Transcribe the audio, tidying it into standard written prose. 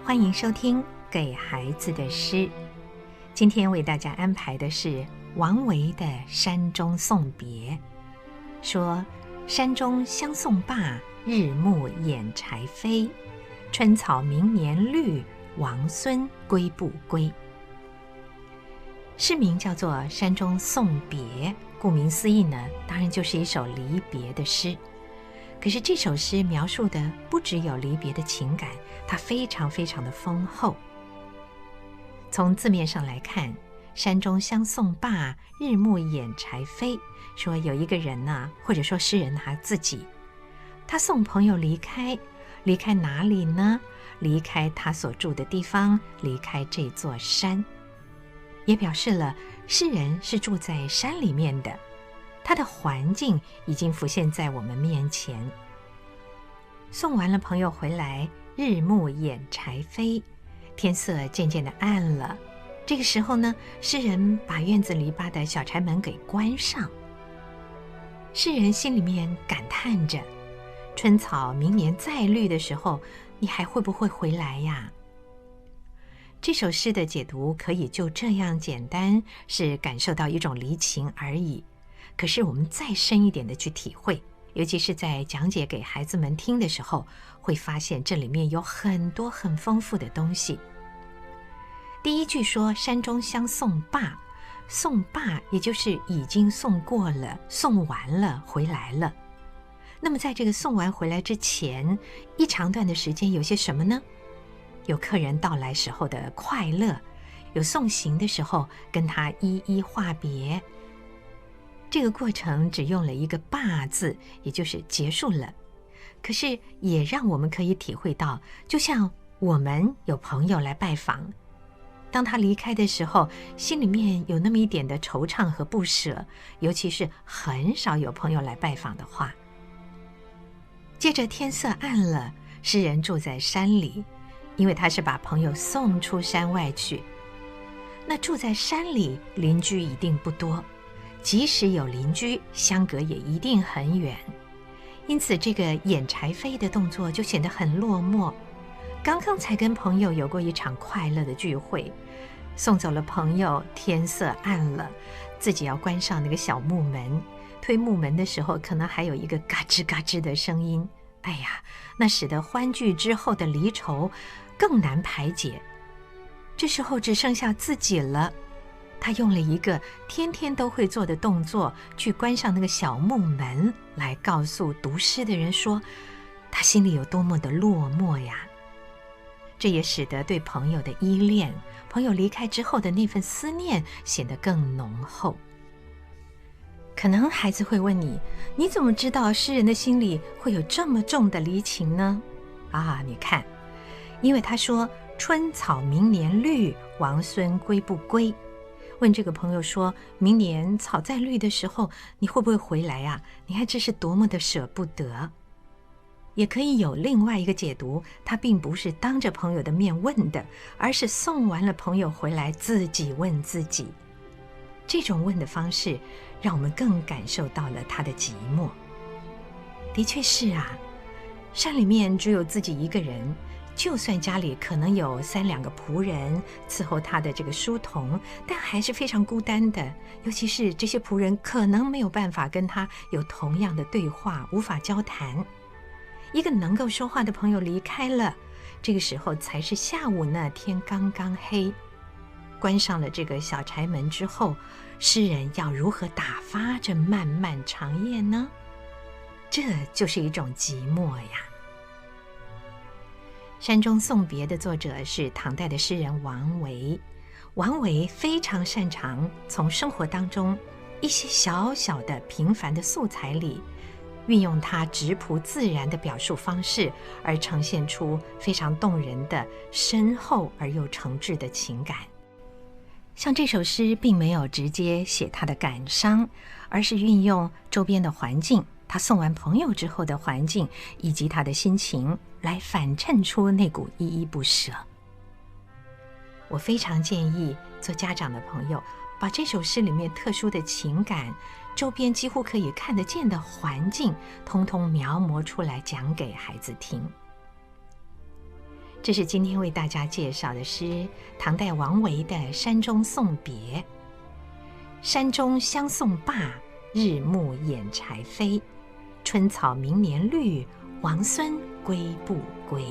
欢迎收听《给孩子的诗》。今天为大家安排的是王维的《山中送别》，说山中相送罢，日暮掩柴扉。春草明年绿，王孙归不归。诗名叫做《山中送别》，顾名思义呢，当然就是一首离别的诗。可是这首诗描述的不只有离别的情感，它非常非常的丰厚。从字面上来看，山中相送罢，日暮掩柴扉，说有一个人呢，或者说诗人他自己，他送朋友离开，离开哪里呢？离开他所住的地方，离开这座山，也表示了诗人是住在山里面的，他的环境已经浮现在我们面前。送完了朋友回来，日暮掩柴扉，天色渐渐的暗了。这个时候呢，诗人把院子篱笆的小柴门给关上。诗人心里面感叹着，春草明年再绿的时候，你还会不会回来呀？这首诗的解读可以就这样简单，是感受到一种离情而已。可是我们再深一点的去体会，尤其是在讲解给孩子们听的时候，会发现这里面有很多很丰富的东西。第一句说山中相送罢，送罢也就是已经送过了，送完了，回来了。那么在这个送完回来之前，一长段的时间有些什么呢？有客人到来时候的快乐，有送行的时候跟他一一话别。这个过程只用了一个罢字，也就是结束了。可是也让我们可以体会到，就像我们有朋友来拜访，当他离开的时候，心里面有那么一点的惆怅和不舍，尤其是很少有朋友来拜访的话。接着天色暗了，诗人住在山里，因为他是把朋友送出山外去。那住在山里，邻居一定不多，即使有邻居，相隔也一定很远。因此这个掩柴扉的动作就显得很落寞。刚刚才跟朋友有过一场快乐的聚会，送走了朋友，天色暗了，自己要关上那个小木门，推木门的时候可能还有一个嘎吱嘎吱的声音，哎呀，那使得欢聚之后的离愁更难排解。这时候只剩下自己了，他用了一个天天都会做的动作，去关上那个小木门，来告诉读诗的人说，他心里有多么的落寞呀。这也使得对朋友的依恋，朋友离开之后的那份思念显得更浓厚。可能孩子会问你，你怎么知道诗人的心里会有这么重的离情呢？你看，因为他说春草明年绿，王孙归不归。问这个朋友说，明年草再绿的时候，你会不会回来呀？你看这是多么的舍不得。也可以有另外一个解读，他并不是当着朋友的面问的，而是送完了朋友回来自己问自己。这种问的方式让我们更感受到了他的寂寞。的确是啊，山里面只有自己一个人，就算家里可能有3-2个仆人伺候他的这个书童，但还是非常孤单的。尤其是这些仆人可能没有办法跟他有同样的对话，无法交谈。一个能够说话的朋友离开了，这个时候才是下午呢，天刚刚黑。关上了这个小柴门之后，诗人要如何打发这漫漫长夜呢？这就是一种寂寞呀。《山中送别》的作者是唐代的诗人王维。王维非常擅长从生活当中一些小小的平凡的素材里，运用他质朴自然的表述方式，而呈现出非常动人的深厚而又诚挚的情感。像这首诗并没有直接写他的感伤，而是运用周边的环境，他送完朋友之后的环境，以及他的心情，来反衬出那股依依不舍。我非常建议做家长的朋友，把这首诗里面特殊的情感，周边几乎可以看得见的环境，通通描摹出来讲给孩子听。这是今天为大家介绍的诗，唐代王维的《山中送别》。山中相送罢，日暮掩柴扉。春草明年绿，王孙归不归？